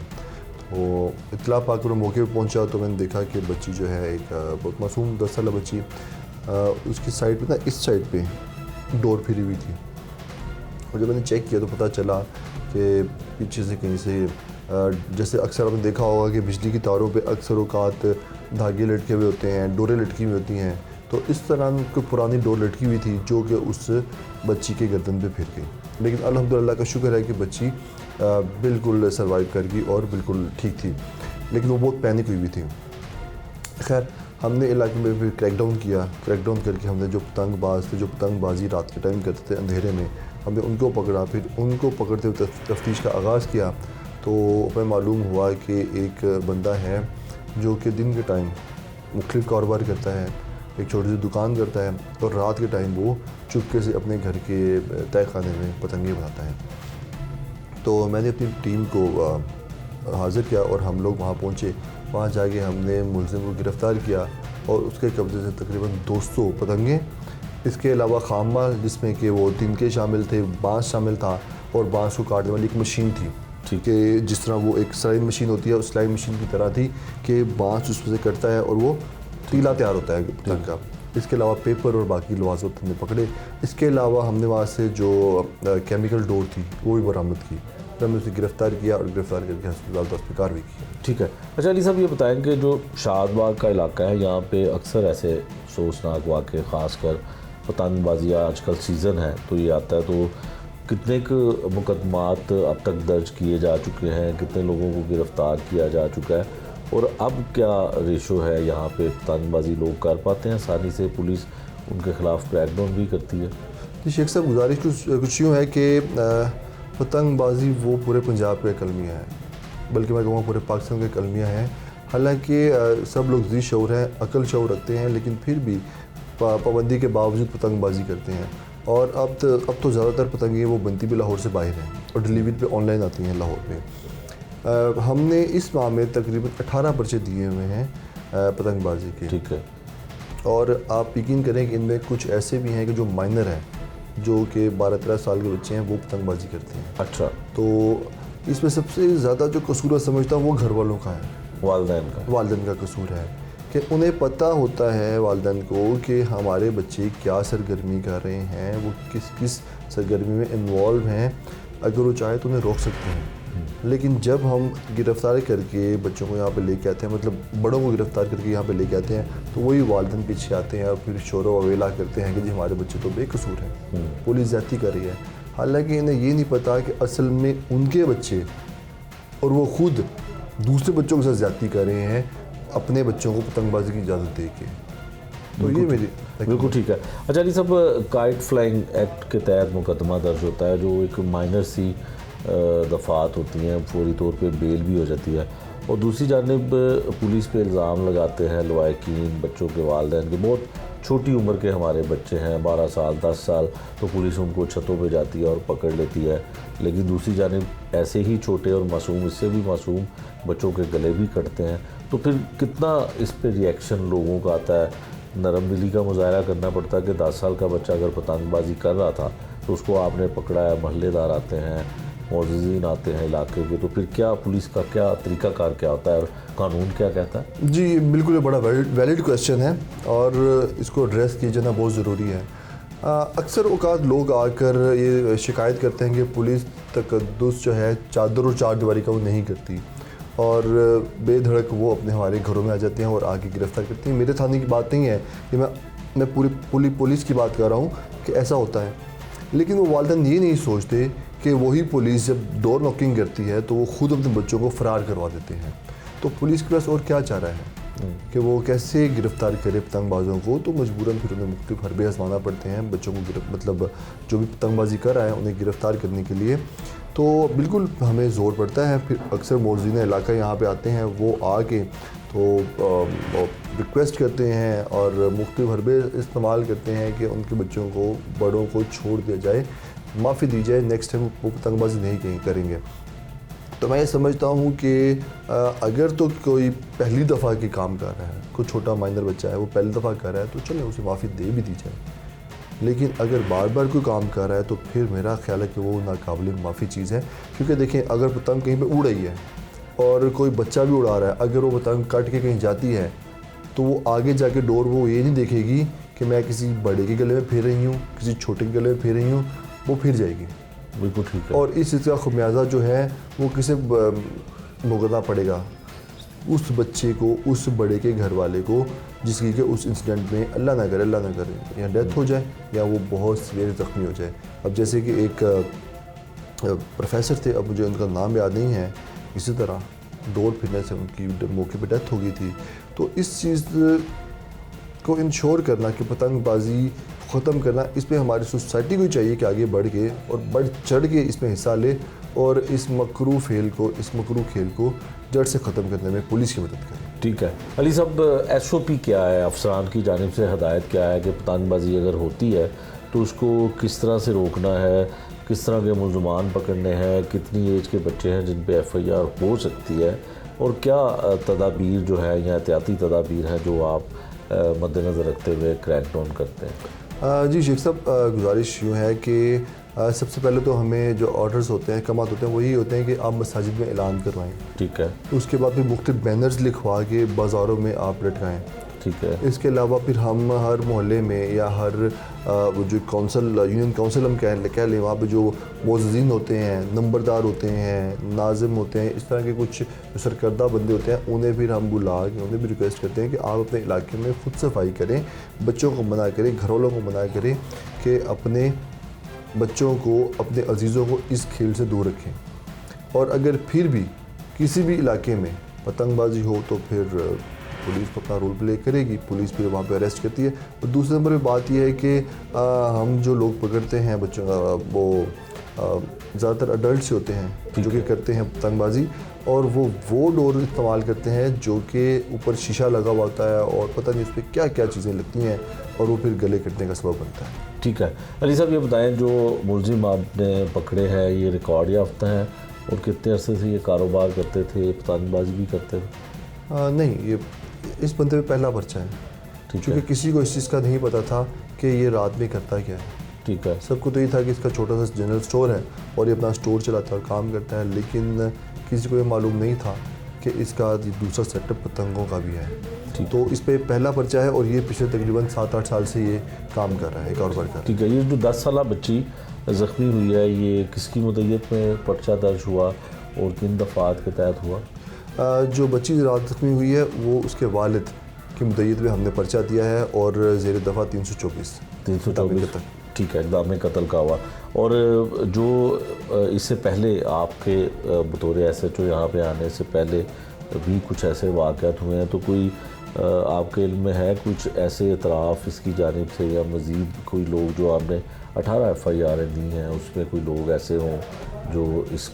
तो इतला पाकर मौके पे पहुंचा तो मैंने देखा कि बच्ची जो है एक बहुत मासूम 10 साल बच्ची उसकी साइड पे ना, इस साइड पे डोर फिरी हुई थी। और जब मैंने चेक किया तो पता चला कि पीछे से कहीं से जैसे अक्सर आपने देखा होगा कि बिजली की तारों पे अक्सर औकात धागे लटके हुए होते हैं, डोरें लटकी हुई होती हैं, तो इस तरह कोई पुरानी डोर लटकी हुई थी जो कि उस बच्ची के गर्दन पे फिर गई। लेकिन अल्हम्दुलिल्लाह का शुक्र है कि बच्ची बिल्कुल सर्वाइव कर गई और बिल्कुल ठीक थी, लेकिन वो बहुत पैनिक हुई थी। खैर, हमने इलाके में फिर क्रैकडाउन किया। क्रैकडाउन करके हमने जो पतंगबाज थे, जो पतंगबाजी रात के टाइम करते थे अंधेरे में, हमने उनको पकड़ा। फिर उनको पकड़ते हुए तफ्तीश का आगाज़ किया तो हमें मालूम हुआ कि एक बंदा है जो कि दिन के टाइम मुख्तलिफ कारोबार करता है, एक छोटी सी दुकान करता है और रात के टाइम वो चुपके से अपने घर के तय खाने में पतंगे बनाता है। तो मैंने अपनी टीम को हाज़िर किया और हम लोग वहाँ पहुँचे। वहाँ जाके हमने मुलज़िम को गिरफ़्तार किया और उसके कब्ज़े से तकरीबन 200 पतंगे, इसके अलावा खाम माल जिसमें कि वो तिनके शामिल थे, बाँस शामिल था और बाँस को काटने वाली एक मशीन थी, ठीक है, जिस तरह वो एक सिलाई मशीन होती है उस सिलाई मशीन की तरह थी कि बाँस उसमें से कटता है और वो तीला तैयार होता है पतंग का। इसके अलावा पेपर और बाकी लवाज़त हमने पकड़े। इसके अलावा हमने वहाँ से जो केमिकल डोर थी वो भी बरामद की। फिर हमने उसे गिरफ़्तार किया और गिरफ़्तार करके हस्पताल में कार्रवाई की। ठीक है। अच्छा अली साहब, ये बताएं कि जो शादबाग का इलाका है यहाँ पे अक्सर ऐसे सोचनाक वाक़े, ख़ासकर पतंगबाजी आजकल सीज़न है तो ये आता है, तो कितने मुकदमात अब तक दर्ज किए जा चुके हैं, कितने लोगों को गिरफ़्तार किया जा चुका है और अब क्या रेशो है यहाँ पे? पतंगबाजी लोग कर पाते हैं आसानी से, पुलिस उनके ख़िलाफ़ क्रैकडाउन भी करती है? जी शेख साहब, गुजारिश कुछ यूँ है कि पतंगबाजी वो पूरे पंजाब का कलमिया है, बल्कि मैं कहूँगा पूरे पाकिस्तान का कलमिया है। हालांकि सब लोग ज़ी शऊर हैं, अकल शऊर रखते हैं, लेकिन फिर भी पाबंदी के बावजूद पतंगबाजी करते हैं। और अब तो ज़्यादातर पतंगें वो बनती भी लाहौर से बाहर हैं और डिलीवरी पे ऑनलाइन आती हैं लाहौर में। हमने इस माह में तकरीबन 18 पर्चे दिए हुए हैं पतंगबाजी के। ठीक है। और आप यकीन करें कि इनमें कुछ ऐसे भी हैं कि जो माइनर हैं, जो कि 12-13 साल के बच्चे हैं, वो पतंगबाजी करते हैं। अच्छा। तो इसमें सबसे ज़्यादा जो कसूर समझता हूँ वो घर वालों का है, वालिदैन का कसूर है कि उन्हें पता होता है वालिदैन को कि हमारे बच्चे क्या सरगर्मी कर रहे हैं, वो किस सरगर्मी में इन्वॉल्व हैं। अगर वो चाहे तो उन्हें रोक सकते हैं, लेकिन जब हम गिरफ़्तार करके बच्चों को यहाँ पे लेके आते हैं, मतलब बड़ों को गिरफ़्तार करके यहाँ पे लेके आते हैं, तो वही वालिदैन पीछे आते हैं और फिर शोरो अवेला करते हैं कि जी हमारे बच्चे तो बेकसूर हैं, पुलिस ज़्यादती कर रही है। हालांकि इन्हें ये नहीं पता कि असल में उनके बच्चे और वो ख़ुद दूसरे बच्चों के साथ ज़्यादती कर रहे हैं अपने बच्चों को पतंगबाजी की इजाज़त दे के। तो ये मेरी बिल्कुल ठीक है। अच्छा अली साहब, काइट फ्लाइंग एक्ट के तहत मुकदमा दर्ज होता है, जो एक माइनर सी दफ़ात होती हैं, फौरी तौर पे बेल भी हो जाती है, और दूसरी जानिब पुलिस पे इल्ज़ाम लगाते हैं लवाकिन, बच्चों के वालिदैन के, बहुत छोटी उम्र के हमारे बच्चे हैं, 12 साल 10 साल, तो पुलिस उनको छतों पे जाती है और पकड़ लेती है। लेकिन दूसरी जानिब ऐसे ही छोटे और मासूम, इससे भी मासूम बच्चों के गले भी कटते हैं। तो फिर कितना इस पर रिएक्शन लोगों का आता है? नरम दिली का मुजाहरा करना पड़ता है कि 10 साल का बच्चा अगर पतंगबाजी कर रहा था तो उसको आपने पकड़ा है, महल्लेदार आते हैं, मौजूदीन आते हैं इलाके के, तो फिर क्या पुलिस का क्या तरीक़ाकार क्या होता है और कानून क्या कहता है? जी बिल्कुल, ये बड़ा वैलिड क्वेश्चन है और इसको एड्रेस किया जाना बहुत ज़रूरी है। अक्सर औकात लोग आकर ये शिकायत करते हैं कि पुलिस तकद्दुस जो है चादर और चार दीवारी का वो नहीं करती और बेधड़क वो अपने हमारे घरों में आ जाते हैं और आगे गिरफ्तार करती हैं। मेरे थाने की बात नहीं है कि मैं पूरी पुलिस की बात कर रहा हूँ कि ऐसा होता है, लेकिन वो वालिदैन ये नहीं सोचते कि वही पुलिस जब डोर नॉकिंग करती है तो वो ख़ुद अपने बच्चों को फ़रार करवा देते हैं। तो पुलिस के पास और क्या चाह रहा है कि वो कैसे गिरफ़्तार करे पतंगबाजों को, तो मजबूरन फिर उन्हें मुख्तलिफ हरबे आजमाना पड़ते हैं बच्चों को मतलब जो भी पतंगबाजी कर रहा है उन्हें गिरफ़्तार करने के लिए। तो बिल्कुल हमें ज़ोर पड़ता है। फिर अक्सर मोरजीन इलाका यहाँ पे आते हैं, वो आके तो रिक्वेस्ट करते हैं और मुख्तलिफ हरबे इस्तेमाल करते हैं कि उनके बच्चों को, बड़ों को छोड़ दिया जाए, माफ़ी दी जाए, नेक्स्ट टाइम वो पतंगबाजी नहीं करेंगे। तो मैं ये समझता हूँ कि अगर तो कोई पहली दफ़ा की काम कर रहा है, कोई छोटा माइनर बच्चा है वो पहली दफ़ा कर रहा है तो चलो उसे माफ़ी दे भी दी जाए, लेकिन अगर बार बार कोई काम कर रहा है तो फिर मेरा ख्याल है कि वो नाकाबिल माफ़ी चीज़ है। क्योंकि देखें, अगर पतंग कहीं पे उड़ रही है और कोई बच्चा भी उड़ा रहा है, अगर वो पतंग कट के कहीं जाती है तो वो आगे जाके डोर वो ये नहीं देखेगी कि मैं किसी बड़े के गले में फिर रही हूँ, किसी छोटे के गले में फिर रही हूँ, वो फिर जाएगी। बिल्कुल ठीक है। और इस चीज़ का खुमियाजा जो है वो किसे भुगतना पड़ेगा? उस बच्चे को, उस बड़े के घर वाले को जिसकी कि उस इंसिडेंट में अल्लाह ना करे या डेथ हो जाए या वो बहुत सीवियर ज़ख्मी हो जाए। अब जैसे कि एक प्रोफेसर थे, अब मुझे उनका नाम याद नहीं है, इसी तरह डोर फिरने से उनकी मौके पर डेथ हो गई थी। तो इस चीज़ को इंश्योर करना कि पतंगबाजी ख़त्म करना, इस पर हमारी सोसाइटी को चाहिए कि आगे बढ़ के और बढ़ चढ़ के इसमें हिस्सा ले और इस मकरू खेल को जड़ से ख़त्म करने में पुलिस की मदद करें। ठीक है अली साहब, SOP क्या है, अफसरान की जानिब से हदायत क्या है कि पतंगबाजी अगर होती है तो उसको किस तरह से रोकना है, किस तरह के मुलजमान पकड़ने हैं, कितनी एज के बच्चे हैं जिन पे FIR हो सकती है, और क्या तदाबीर जो है या एहतियाती तदाबीर है जो आप मद्देनज़र रखते हुए क्रैक डाउन करते हैं? जी शेख साहब, गुजारिश यूँ है कि सबसे पहले तो हमें जो ऑर्डर्स होते हैं, कमात होते हैं, वही होते हैं कि आप मसाजिद में ऐलान करवाएं। ठीक है। उसके बाद फिर मुख्तलिफ बैनर्स लिखवा के बाज़ारों में आप लटकाएँ। ठीक है। इसके अलावा फिर हम हर मोहल्ले में या हर वो जो यूनियन काउंसिल हम कह लें, वहाँ पे जो मोअज़्ज़िन होते हैं, नंबरदार होते हैं, नाज़िम होते हैं, इस तरह के कुछ सरकर्दा बंदे होते हैं, उन्हें फिर हम बुला के उन्हें भी रिक्वेस्ट करते हैं कि आप अपने इलाके में ख़ुद सफाई करें, बच्चों को मना करें, घर वालों को मना करें कि अपने बच्चों को, अपने अजीज़ों को इस खेल से दूर रखें। और अगर फिर भी किसी भी इलाके में पतंगबाजी हो तो फिर पुलिस तो अपना रोल प्ले करेगी, पुलिस फिर वहाँ पे अरेस्ट करती है। और दूसरे नंबर पे बात यह है कि हम जो लोग पकड़ते हैं बच्चों वो ज़्यादातर अडल्ट होते हैं जो कि करते हैं पतंगबाजी, और वो डोर इस्तेमाल करते हैं जो कि ऊपर शीशा लगा हुआ होता है और पता नहीं उस पर क्या क्या चीज़ें लगती हैं और वो फिर गले कटने का सबब बनता है। ठीक है अली साहब, ये बताएं जो मुलजिम आपने पकड़े हैं ये रिकॉर्ड याफ्ता हैं और कितने अरसे से ये कारोबार करते थे, पतंगबाजी भी करते थे? नहीं, ये इस बंदे पे पहला पर्चा है। क्योंकि किसी को इस चीज़ का नहीं पता था कि ये रात में करता क्या है। ठीक है। सबको तो ये था कि इसका छोटा सा जनरल स्टोर है और ये अपना स्टोर चलाता है और काम करता है, लेकिन किसी को ये मालूम नहीं था कि इसका दूसरा सेटअप पतंगों का भी है। तो इस पे पहला पर्चा है और ये पिछले तकरीबन 7-8 साल से ये काम कर रहा है, कारोबार कर रहा है। ठीक है। ये जो 10 साला बच्ची ज़ख्मी हुई है, ये किसकी मुद्दत में पर्चा दर्ज हुआ और किन दफ़ात के तहत हुआ? जो बच्ची रात ज़ख्मी हुई है वो उसके वालिद की मुद्दत में हमने पर्चा दिया है और ज़ेर दफ़ा 324 तक। ठीक है, इक़दाम कत्ल का हुआ। और जो इससे पहले आपके बतौर SHO यहाँ पे आने से पहले भी कुछ ऐसे वाक़यात हुए हैं, तो कोई आपके इल्म में है कुछ ऐसे एतराफ़ इसकी जानिब से या मज़ीद कोई लोग जो आपने 18 FIR दी हैं उसमें कोई लोग ऐसे हों जो इस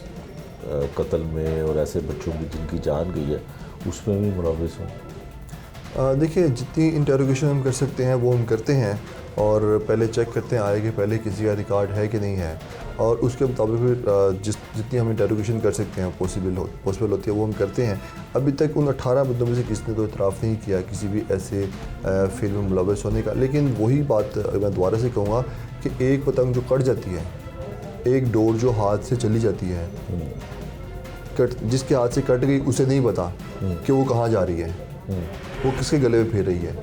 कत्ल में और ऐसे बच्चों की जिनकी जान गई है उसमें भी मुलव्विस हों? देखिए, जितनी इंटरोगेशन हम कर सकते हैं वो हम करते हैं और पहले चेक करते हैं आए कि पहले किसी का रिकॉर्ड है कि नहीं है, और उसके मुताबिक फिर जितनी हम इंटरोगेशन कर सकते हैं पॉसिबल होती है वो हम करते हैं। अभी तक उन 18 बंदों में से किसी ने तो इतराफ़ नहीं किया किसी भी ऐसे फिल्म में मुलव्विस होने का। लेकिन वही बात मैं दोबारा से कहूँगा कि एक पतंग जो कट जाती है, एक डोर जो हाथ से चली जाती है, जिसके हाथ से कट गई उसे नहीं पता कि वो कहाँ जा रही है, वो किसके गले में फिर रही है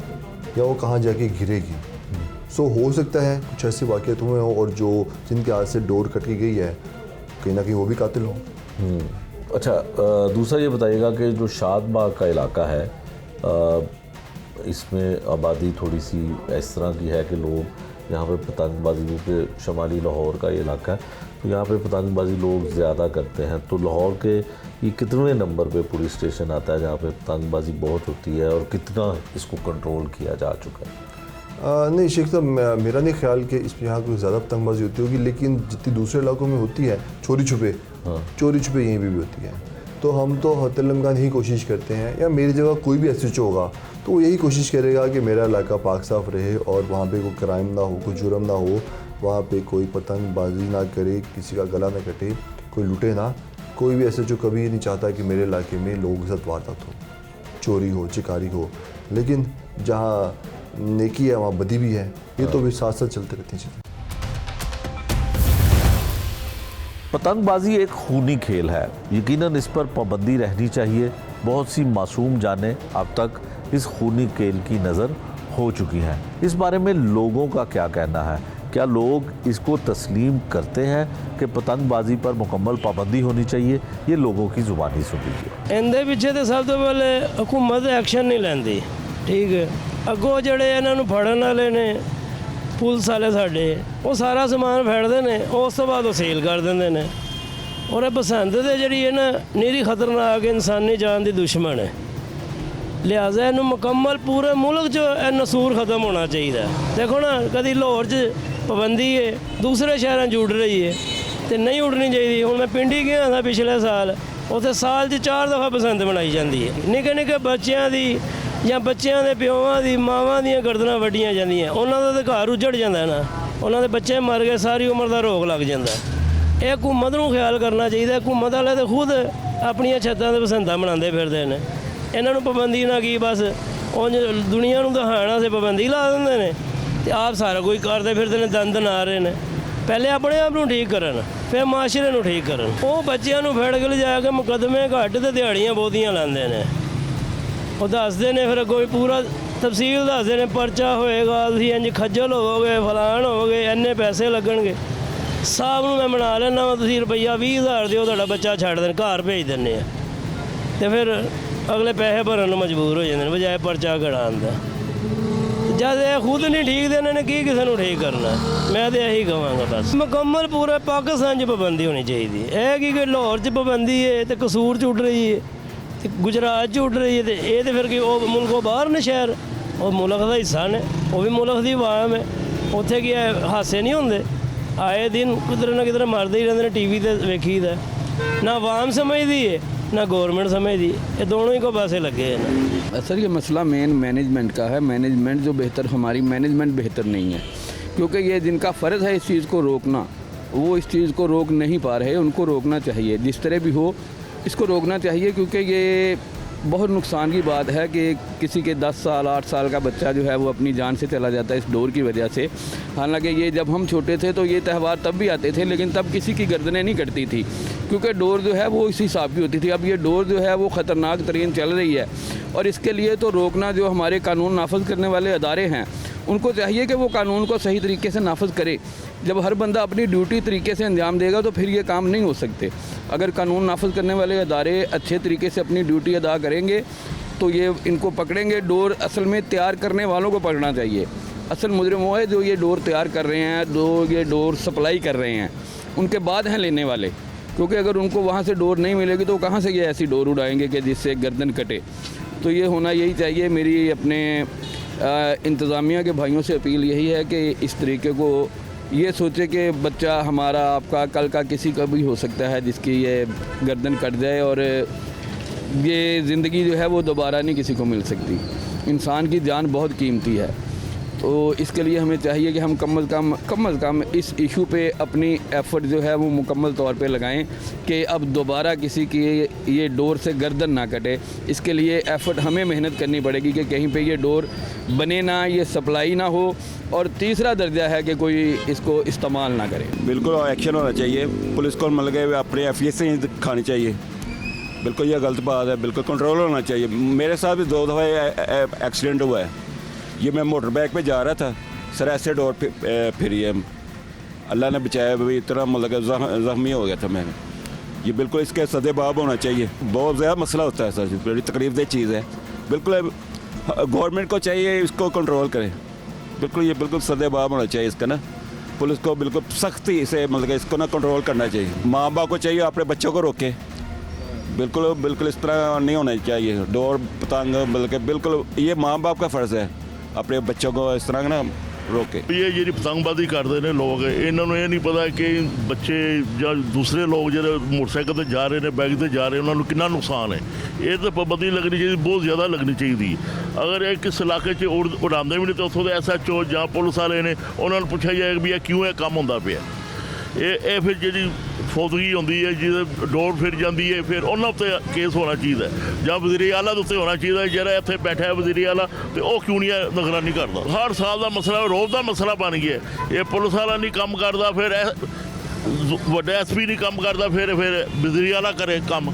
या वो कहाँ जाके गिरेगी। सो हो सकता है कुछ ऐसे वाक़यात हुए हों और जो जिनके हाथ से डोर कट की गई है कहीं ना कहीं वो भी कातिल हों। अच्छा, दूसरा ये बताइएगा कि जो शादबाग का इलाका है, इसमें आबादी थोड़ी सी इस तरह की है कि लोग यहाँ पे पतंगबाजी, क्योंकि शमाली लाहौर का ये इलाका है तो यहाँ पे पतंगबाजी लोग ज़्यादा करते हैं। तो लाहौर के ये कितने नंबर पे पुलिस स्टेशन आता है जहाँ पे पतंगबाजी बहुत होती है और कितना इसको कंट्रोल किया जा चुका है? नहीं शेख साहब, मेरा नहीं ख्याल कि इस यहाँ कोई ज़्यादा पतंगबाजी होती होगी, लेकिन जितनी दूसरे इलाकों में होती है चोरी छुपे यहीं भी होती है। तो हम तो हत्तल इम्कान ही कोशिश करते हैं, या मेरी जगह कोई भी SHO होगा तो वो यही कोशिश करेगा कि मेरा इलाका पाक साफ़ रहे और वहाँ पे कोई क्राइम ना हो, कोई जुर्म ना हो, वहाँ पे कोई पतंगबाजी ना करे, किसी का गला ना कटे, कोई लूटे ना। कोई भी SHO कभी नहीं चाहता कि मेरे इलाके में लोगों के साथ वारदात हो, चोरी हो, चिकारी हो। लेकिन जहाँ नेकी है वहाँ बदी भी है, ये तो भी साथ साथ चलते रहती हैं चीज़ें। पतंगबाजी एक खूनी खेल है, यकीनन इस पर पाबंदी रहनी चाहिए। बहुत सी मासूम जानें अब तक इस खूनी खेल की नज़र हो चुकी हैं। इस बारे में लोगों का क्या कहना है? क्या लोग इसको तस्लीम करते हैं कि पतंगबाजी पर मुकम्मल पाबंदी होनी चाहिए? ये लोगों की ज़ुबानी सुन लीजिए। इनके पीछे तो सब तो पहले हुकूमत एक्शन नहीं लैंदी, ठीक है। अगों ਜਿਹੜੇ ਇਹਨਾਂ ਨੂੰ ਫੜਨ ਵਾਲੇ ਨੇ ਪੁਲਿਸ ਵਾਲੇ ਸਾਡੇ, ਉਹ ਸਾਰਾ ਸਮਾਨ ਫੜਦੇ ਨੇ, ਉਸ ਤੋਂ ਬਾਅਦ ਉਹ ਸੇਲ ਕਰ ਦਿੰਦੇ ਨੇ। ਔਰ ਇਹ ਬਸੰਤ ਦੇ ਜਿਹੜੀ ਹੈ ਨਾ ਨੀਰੀ ਖਤਰਨਾਕ ਇਨਸਾਨੀ ਜਾਨ ਦੀ ਦੁਸ਼ਮਣ ਹੈ। ਲਿਹਾਜ਼ਾ ਇਹਨੂੰ ਮੁਕੰਮਲ ਪੂਰੇ ਮੁਲਕ 'ਚ ਇਹ ਨਸੂਰ ਖਤਮ ਹੋਣਾ ਚਾਹੀਦਾ। ਦੇਖੋ ਨਾ, ਕਦੀ ਲਾਹੌਰ 'ਚ ਪਾਬੰਦੀ ਹੈ, ਦੂਸਰੇ ਸ਼ਹਿਰਾਂ 'ਚ ਉੱਡ ਰਹੀ ਹੈ ਤੇ ਨਹੀਂ ਉੱਡਣੀ ਚਾਹੀਦੀ। ਹੁਣ ਮੈਂ ਪਿੰਡੀ ਗਿਆ था ਪਿਛਲੇ ਸਾਲ, ਉੱਥੇ ਸਾਲ 'ਚ 4 ਦਫਾ ਬਸੰਤ ਮਨਾਈ ਜਾਂਦੀ ਹੈ। ਨਿੱਕੇ ਨਿੱਕੇ ਬੱਚਿਆਂ ਦੀ ਜਾਂ ਬੱਚਿਆਂ ਦੇ ਪਿਓਾਂ ਦੀ ਮਾਵਾਂ ਦੀਆਂ ਗਰਦਨਾਂ ਵੱਡੀਆਂ ਜਾਂਦੀਆਂ, ਉਹਨਾਂ ਦਾ ਤਾਂ ਘਰ ਉੱਜੜ ਜਾਂਦਾ ਨਾ, ਉਹਨਾਂ ਦੇ ਬੱਚੇ ਮਰ ਗਏ, ਸਾਰੀ ਉਮਰ ਦਾ ਰੋਗ ਲੱਗ ਜਾਂਦਾ। ਇਹ ਹਕੂਮਤ ਨੂੰ ਖਿਆਲ ਕਰਨਾ ਚਾਹੀਦਾ। ਹਕੂਮਤ ਵਾਲੇ ਤਾਂ ਖੁਦ ਆਪਣੀਆਂ ਛੱਤਾਂ 'ਤੇ ਬਸੰਤਾਂ ਮਨਾਉਂਦੇ ਫਿਰਦੇ ਨੇ। ਇਹਨਾਂ ਨੂੰ ਪਾਬੰਦੀ ਨਾ ਕੀ, ਬਸ ਉਂਝ ਦੁਨੀਆ ਨੂੰ ਦਿਖਾਉਣਾ ਸੇ ਪਾਬੰਦੀ ਲਾ ਦਿੰਦੇ ਨੇ ਤੇ ਆਪ ਸਾਰਾ ਕੁਝ ਕਰਦੇ ਫਿਰਦੇ ਨੇ, ਦੰਦ ਨਾ ਰਹੇ ਨੇ। ਪਹਿਲੇ ਆਪਣੇ ਆਪ ਨੂੰ ਠੀਕ ਕਰਨ, ਫਿਰ ਮਾਸ਼ਰੇ ਨੂੰ ਠੀਕ ਕਰਨ। ਉਹ ਬੱਚਿਆਂ ਨੂੰ ਫੜ ਕੇ ਲਿਜਾ ਕੇ ਮੁਕੱਦਮੇ ਘੱਟ ਤੇ ਦਿਹਾੜੀਆਂ ਬਹੁਤੀਆਂ ਲਾਉਂਦੇ ਨੇ। ਉਹ ਦੱਸਦੇ ਨੇ ਫਿਰ ਅੱਗੋਂ ਪੂਰਾ ਤਫਸੀਲ ਦੱਸਦੇ ਨੇ, ਪਰਚਾ ਹੋਏਗਾ, ਤੁਸੀਂ ਇੰਝ ਖੱਜਲ ਹੋਵੋਗੇ, ਫਲਾਣ ਹੋਵੋਗੇ, ਇੰਨੇ ਪੈਸੇ ਲੱਗਣਗੇ। ਸਾਹਿਬ ਨੂੰ ਮੈਂ ਬਣਾ ਲੈਣਾ ਵਾ, ਤੁਸੀਂ ਰੁਪਈਆ 20,000 ਦਿਓ, ਤੁਹਾਡਾ ਬੱਚਾ ਛੱਡ ਦੇਣ, ਘਰ ਭੇਜ ਦਿੰਦੇ ਆ। ਤੇ ਫਿਰ ਅਗਲੇ ਪੈਸੇ ਭਰਨ ਨੂੰ ਮਜਬੂਰ ਹੋ ਜਾਂਦੇ ਨੇ ਬਜਾਏ ਪਰਚਾ ਕਢਾਉਣ ਦਾ। ਜਦ ਇਹ ਖੁਦ ਨਹੀਂ ਠੀਕ ਤੇ ਇਹਨਾਂ ਨੇ ਕੀ ਕਿਸੇ ਨੂੰ ਠੀਕ ਕਰਨਾ? ਮੈਂ ਤਾਂ ਇਹੀ ਕਹਾਂਗਾ ਬਸ ਮੁਕੰਮਲ ਪੂਰੇ ਪਾਕਿਸਤਾਨ 'ਚ ਪਾਬੰਦੀ ਹੋਣੀ ਚਾਹੀਦੀ ਹੈ। ਇਹ ਕਿ ਲਾਹੌਰ 'ਚ ਪਾਬੰਦੀ ਹੈ ਤੇ ਕਸੂਰ 'ਚ ਉੱਡ ਰਹੀ ਹੈ ਤੇ ਗੁਜਰਾਤ 'ਚ ਉੱਡ ਰਹੀ ਹੈ, ਤੇ ਇਹ ਤਾਂ ਫਿਰ ਕਿ ਉਹ ਮੁਲਕੋਂ ਬਾਹਰ ਨੇ ਸ਼ਹਿਰ, ਉਹ ਮੁਲਕ ਦਾ ਹਿੱਸਾ ਨੇ, ਉਹ ਵੀ ਮੁਲਕ ਦੀ ਆਵਾਮ ਹੈ। ਉੱਥੇ ਕੀ ਹਾਸੇ ਨਹੀਂ ਹੁੰਦੇ? ਆਏ ਦਿਨ ਕਿਧਰੇ ਨਾ ਕਿਧਰੇ ਮਰਦੇ ਹੀ ਰਹਿੰਦੇ ਨੇ, TV ਤੇ ਵੇਖੀਦਾ। ਨਾ ਆਵਾਮ ਸਮਝਦੀ ਹੈ ना गवर्नमेंट समझती, ये दोनों ही को पासे लगे हैं। सर ये मसला मेन मैनेजमेंट का है। मैनेजमेंट जो बेहतर, हमारी मैनेजमेंट बेहतर नहीं है, क्योंकि ये जिनका फ़र्ज़ है इस चीज़ को रोकना, वो इस चीज़ को रोक नहीं पा रहे। उनको रोकना चाहिए, जिस तरह भी हो इसको रोकना चाहिए, क्योंकि ये बहुत नुकसान की बात है कि किसी के 10 साल 8 साल का बच्चा जो है वो अपनी जान से चला जाता है इस डोर की वजह से। हालांकि ये जब हम छोटे थे तो ये त्यौहार तब भी आते थे, लेकिन तब किसी की गर्दनें नहीं कटती थी, क्योंकि डोर जो है वो इसी हिसाब की होती थी। अब ये डोर जो है वो ख़तरनाक तरीन चल रही है, और इसके लिए तो रोकना जो हमारे कानून नाफज करने वाले अदारे हैं उनको चाहिए कि वो कानून को सही तरीके से नाफज करे। जब हर बंदा अपनी ड्यूटी तरीके से अंजाम देगा तो फिर ये काम नहीं हो सकते। अगर कानून नाफज करने वाले अदारे अच्छे तरीके से अपनी ड्यूटी अदा करेंगे तो ये इनको पकड़ेंगे। डोर असल में तैयार करने वालों को पकड़ना चाहिए। असल मुजरिम वो है जो ये डोर तैयार कर रहे हैं, जो ये डोर सप्लाई कर रहे हैं, उनके बाद हैं लेने वाले, क्योंकि अगर उनको वहाँ से डोर नहीं मिलेगी तो कहाँ से ये ऐसी डोर उड़ाएंगे कि जिससे गर्दन कटे। तो ये होना यही चाहिए। मेरी अपने इंतज़ामिया के भाइयों से अपील यही है कि इस तरीके को ये सोचे कि बच्चा हमारा आपका कल का किसी का भी हो सकता है जिसकी ये गर्दन कट जाए, और ये ज़िंदगी जो है वो दोबारा नहीं किसी को मिल सकती। इंसान की जान बहुत कीमती है, तो इसके लिए हमें चाहिए कि हम कम अज़ कम इस इशू पे अपनी एफ़र्ट जो है वो मुकम्मल तौर पे लगाएं कि अब दोबारा किसी की ये डोर से गर्दन ना कटे। इसके लिए एफ़र्ट हमें मेहनत करनी पड़ेगी कि कहीं पे ये डोर बने ना, ये सप्लाई ना हो, और तीसरा दर्जा है कि कोई इसको इस्तेमाल ना करे। बिल्कुल एक्शन होना चाहिए, पुलिस को मतलब के अपने FIS से खानी चाहिए। बिल्कुल ये गलत बात है, बिल्कुल कंट्रोल होना चाहिए। मेरे साथ भी 2 दफ़ा एक्सीडेंट हुआ है। ये मैं मोटर बाइक पे जा रहा था, सर ऐसे डोर फिरी है, अल्लाह ने बचाया, भी इतना मतलब जख्मी हो गया था मैं। ये बिल्कुल इसके सदेबाब होना चाहिए। बहुत ज़्यादा मसला होता है सर, बड़ी तकलीफदेह चीज़ है। बिल्कुल गवर्नमेंट को चाहिए इसको कंट्रोल करे, बिल्कुल ये बिल्कुल सदेबाब होना चाहिए इसका ना। पुलिस को बिल्कुल सख्ती से मतलब इसको ना कंट्रोल करना चाहिए। माँ बाप को चाहिए अपने बच्चों को रोके, बिल्कुल बिल्कुल इस तरह नहीं होना चाहिए। डोर पतंग बल्कि बिल्कुल ये माँ बाप का फ़र्ज़ है अपने बच्चों को इस तरह ना रोके। ये जी पतंगबाजी करते हैं लोग, इन्होंने ये नहीं पता कि बच्चे या दूसरे लोग जो मोटरसाइकिल से जा रहे हैं, बाइक से जा रहे हैं, उन्होंने कितना नुकसान है। ये तो पाबंदी लगनी चाहिए, बहुत ज़्यादा लगनी चाहिए। अगर ये किस इलाके च उड़ाते भी नहीं तो उतों SHO ਜਾਂ पुलिस वाले ने उन्होंने पूछा जाए भी क्यों ये काम होंदा पिया। ये फिर जी फौजगी होंदी है जिसे डोर फिर जाती है, फिर उन्होंने उत्ते केस होना चाहिए, या वज़ीर आला उत्ते होना चाहिए। जरा इत्थे बैठा है वज़ीर आला तो वह क्यों नहीं निगरानी करता। हर साल का मसला रोज़ का मसला बन गया। ये पुलिस वाला नहीं काम करता, फिर वड्डा SP नहीं काम करता, फिर वज़ीर आला करे काम,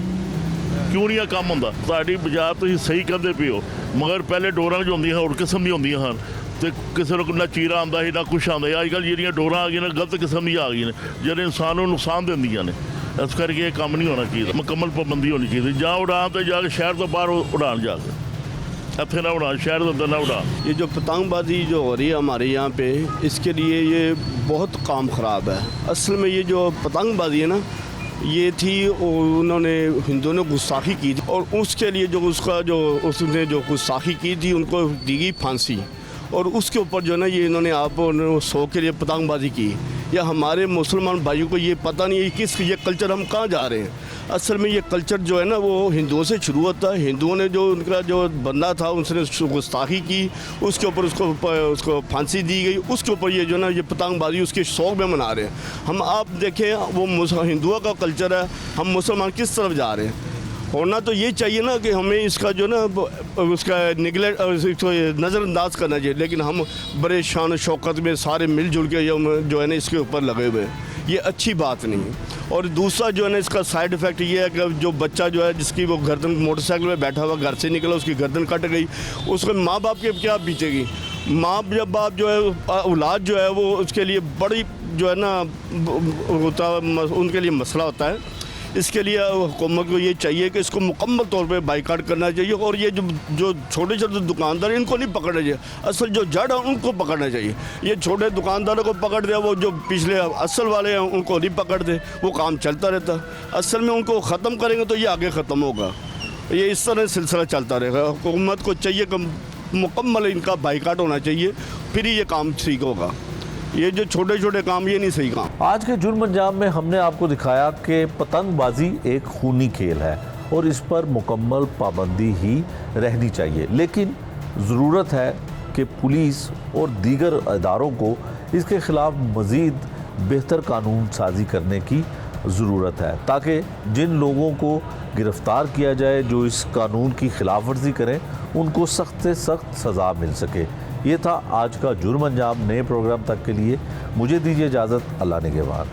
क्यों नहीं काम होंदा। साडी बाजार तुसीं सही कहते पे हो, मगर पहले डोरां जो होंदियां होर किस्म दी होंदियां हन, तो किसी को ना चीरा आंदा ही ना कुछ आंदा। अजकल जिहड़ियां डोरां आ गई ने गलत किस्म दी आ गई ने, ਜਿਹੜੇ इंसान को नुकसान देंदियां ने। इस करके ये काम नहीं होना चाहिए, मुकम्मल पाबंदी होनी चाहिए। ਜਾਂ उड़ान तो जाके शहर तो बाहर उड़ान जाके, इत्थे ना उड़ान, शहर के अंदर ना उड़ान। ये जो पतंगबाजी जो हो रही है हमारे यहाँ पे, इसके लिए ये बहुत काम ख़राब है। असल में ये जो पतंगबाजी है ना, ये थी उन्होंने हिंदुओं ने गुस्ताखी की थी, और उसके लिए जो उसने जो गुस्ताखी की थी उनको दी गई फांसी, और उसके ऊपर जो है ना ये इन्होंने आप सौ के लिए पतंगबाजी की। या हमारे मुसलमान भाइयों को ये पता नहीं है किस ये कल्चर हम कहाँ जा रहे हैं। असल में ये कल्चर जो है ना वो हिंदुओं से शुरू होता है। हिंदुओं ने जो उनका जो बंदा था उसने गुस्ताखी की, उसके ऊपर उसको फांसी दी गई, उसके ऊपर ये जो ना ये पतंगबाजी उसके शौक़ में मना रहे हैं हम। आप देखें वो हिंदुओं का कल्चर है, हम मुसलमान किस तरफ जा रहे हैं। होना तो ये चाहिए ना कि हमें इसका जो ना उसका निगलेक्ट इसको नज़रअंदाज करना चाहिए, लेकिन हम बड़े शान शौकत में सारे मिलजुल के जो है ना इसके ऊपर लगे हुए हैं, ये अच्छी बात नहीं है। और दूसरा जो है ना इसका साइड इफ़ेक्ट ये है कि जो बच्चा जो है जिसकी वो गर्दन मोटरसाइकिल में बैठा हुआ घर से निकला, उसकी गर्दन कट गई, उसको माँ बाप के क्या बीतेगी। माँ बाप जो है औलाद जो है वो उसके लिए बड़ी जो है ना होता उनके लिए मसला होता है। इसके लिए हुकूमत को ये चाहिए कि इसको मुकम्मल तौर पे बाइकाट करना चाहिए, और ये जो छोटे छोटे दुकानदार इनको नहीं पकड़ना चाहिए, असल जो जड़ है उनको पकड़ना चाहिए। ये छोटे दुकानदारों को पकड़ दे, वो जो पिछले असल वाले हैं उनको नहीं पकड़ दे, वो काम चलता रहता। असल में उनको ख़त्म करेंगे तो ये आगे ख़त्म होगा, ये इस तरह सिलसिला चलता रहेगा। हुकूमत को चाहिए कि मुकम्मल इनका बाइकाट होना चाहिए, फिर ये काम ठीक होगा। ये जो छोटे छोटे काम ये नहीं सही काम। आज के जुर्म अंजाम में हमने आपको दिखाया कि पतंगबाजी एक खूनी खेल है और इस पर मुकम्मल पाबंदी ही रहनी चाहिए, लेकिन ज़रूरत है कि पुलिस और दीगर इदारों को इसके ख़िलाफ़ मज़ीद बेहतर कानून साजी करने की ज़रूरत है, ताकि जिन लोगों को गिरफ़्तार किया जाए जो इस कानून की खिलाफ वर्जी करें उनको सख्त से सख्त सज़ा मिल सके। ये था आज का जुर्म अंजाम। नए प्रोग्राम तक के लिए मुझे दीजिए इजाज़त। अल्लाह निगहबान।